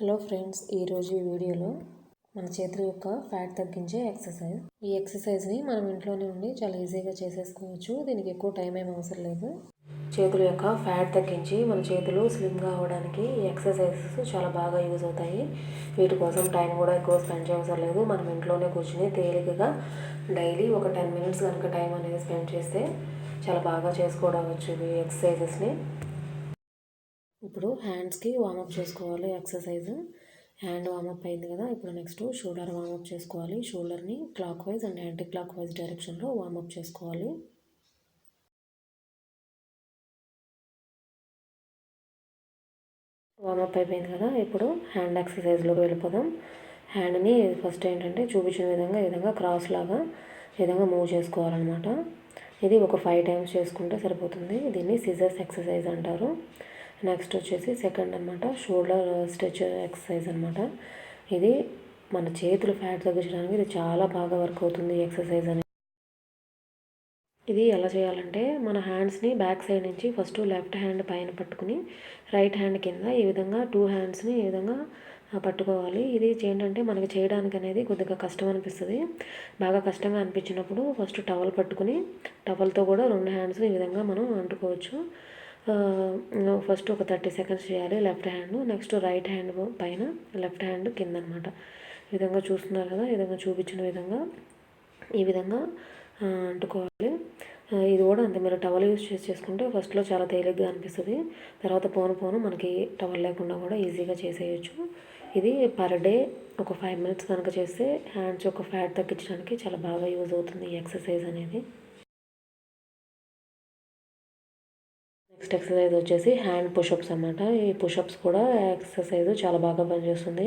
Hello friends, ఈరోజు ఈ వీడియోలో మన చేతుల యొక్క ఫ్యాట్ తగ్గించే ఎక్సర్సైజ్. ఈ ఎక్సర్సైజ్ని మనం ఇంట్లోనే ఉండి చాలా ఈజీగా చేసేసుకోవచ్చు. దీనికి ఎక్కువ టైం ఏం అవసరం లేదు. చేతుల యొక్క ఫ్యాట్ తగ్గించి మన చేతులు స్లిమ్గా అవ్వడానికి ఈ ఎక్సర్సైజెస్ చాలా బాగా యూజ్ అవుతాయి. వీటి కోసం టైం కూడా ఎక్కువ స్పెండ్ చేయవసరం లేదు. మనం ఇంట్లోనే కూర్చుని తేలికగా డైలీ ఒక 10 మినిట్స్ కనుక టైం అనేది స్పెండ్ చేస్తే చాలా బాగా చేసుకోవచ్చు ఈ ఎక్సర్సైజెస్ని. ఇప్పుడు హ్యాండ్స్కి వార్మప్ చేసుకోవాలి. ఎక్సర్సైజ్ హ్యాండ్ వార్మప్ అయింది కదా, ఇప్పుడు నెక్స్ట్ షోల్డర్ వార్మప్ చేసుకోవాలి. షోల్డర్ని clockwise and anticlockwise డైరెక్షన్లో వార్మప్ చేసుకోవాలి. వార్మప్ అయిపోయింది కదా, ఇప్పుడు హ్యాండ్ ఎక్సర్సైజ్లోకి వెళ్ళిపోదాం. హ్యాండ్ని ఫస్ట్ ఏంటంటే చూపించిన ఈ విధంగా క్రాస్ లాగా ఈ విధంగా మూవ్ చేసుకోవాలన్నమాట. ఇది ఒక 5 టైమ్స్ చేసుకుంటే సరిపోతుంది. దీన్ని సిజర్స్ ఎక్సర్సైజ్ అంటారు. నెక్స్ట్ వచ్చేసి సెకండ్ అనమాట షోల్డర్ స్ట్రెచ్ ఎక్సర్సైజ్ అనమాట. ఇది మన చేతులు ఫ్యాట్ తగ్గించడానికి ఇది చాలా బాగా వర్క్ అవుతుంది ఈ ఎక్సర్సైజ్ అనేది. ఇది ఎలా చేయాలంటే మన హ్యాండ్స్ని బ్యాక్ సైడ్ నుంచి ఫస్ట్ లెఫ్ట్ హ్యాండ్ పైన పట్టుకుని రైట్ హ్యాండ్ కింద ఈ విధంగా 2 హ్యాండ్స్ని ఈ విధంగా పట్టుకోవాలి. ఇది ఏంటంటే మనకి చేయడానికి అనేది కొద్దిగా కష్టం అనిపిస్తుంది. బాగా కష్టంగా అనిపించినప్పుడు ఫస్ట్ టవల్ పట్టుకుని టవల్తో కూడా 2 హ్యాండ్స్ని ఈ విధంగా మనం అంటుకోవచ్చు. ఫస్ట్ ఒక 30 సెకండ్స్ చేయాలి left hand, next right hand పైన లెఫ్ట్ హ్యాండ్ కింద అనమాట. ఈ విధంగా చూస్తున్నారు కదా, ఈ విధంగా చూపించిన విధంగా ఈ విధంగా అంటుకోవాలి. ఇది కూడా అంతే, మీరు టవల్ యూజ్ చేసుకుంటే ఫస్ట్లో చాలా తేలిగ్గా అనిపిస్తుంది. తర్వాత పోను మనకి టవల్ లేకుండా కూడా ఈజీగా చేసేయచ్చు. ఇది పర్ డే ఒక 5 మినిట్స్ కనుక చేస్తే హ్యాండ్స్ యొక్క ఫ్యాట్ తగ్గించడానికి చాలా బాగా యూజ్ అవుతుంది ఈ ఎక్సర్సైజ్ అనేది. నెక్స్ట్ ఎక్సర్సైజ్ వచ్చేసి హ్యాండ్ పుషప్స్ అన్నమాట. ఈ పుషప్స్ కూడా ఎక్సర్సైజ్ చాలా బాగా పనిచేస్తుంది.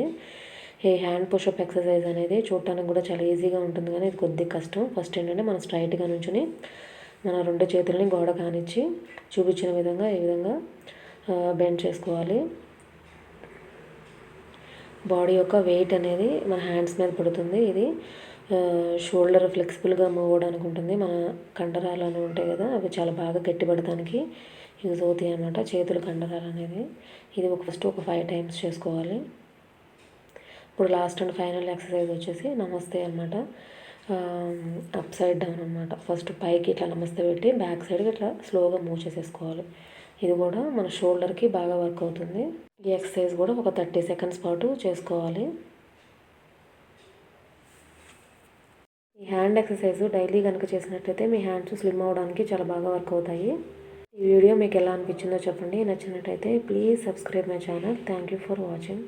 ఈ హ్యాండ్ పుషప్ ఎక్సర్సైజ్ అనేది చూడటానికి కూడా చాలా ఈజీగా ఉంటుంది, కానీ ఇది కొద్దిగా కష్టం. ఫస్ట్ ఏంటంటే మనం స్ట్రైట్గా నుంచుని మన 2 చేతులని గోడ కానిచ్చి చూపించిన విధంగా ఈ విధంగా బెండ్ చేసుకోవాలి. బాడీ యొక్క వెయిట్ అనేది మన హ్యాండ్స్ మీద పడుతుంది. ఇది షోల్డర్ ఫ్లెక్సిబుల్గా మూవ్ అవ్వడానికి ఉంటుంది. మన కండరాలు అని ఉంటాయి కదా, అవి చాలా బాగా గట్టిపడటానికి యూజ్ అవుతాయి అన్నమాట చేతుల కండరాలు అనేది. ఇది ఫస్ట్ ఒక 5 టైమ్స్ చేసుకోవాలి. ఇప్పుడు లాస్ట్ అండ్ ఫైనల్ ఎక్సర్సైజ్ వచ్చేసి నమస్తే అనమాట. అప్ సైడ్ డౌన్ అనమాట. ఫస్ట్ పైకి ఇట్లా నమస్తే పెట్టి బ్యాక్ సైడ్కి ఇట్లా స్లోగా మూవ్ చేసేసుకోవాలి. ఇది కూడా మన షోల్డర్కి బాగా వర్క్ అవుతుంది. ఈ ఎక్సర్సైజ్ కూడా ఒక 30 సెకండ్స్ పాటు చేసుకోవాలి. ఈ హ్యాండ్ ఎక్సర్సైజ్ డైలీ కనుక చేసినట్లయితే మీ హ్యాండ్స్ స్లిమ్ అవ్వడానికి చాలా బాగా వర్క్ అవుతాయి. ఈ వీడియో మీకు ఎలా అనిపించిందో చెప్పండి. నచ్చినట్టయితే please subscribe my channel. Thank you for watching.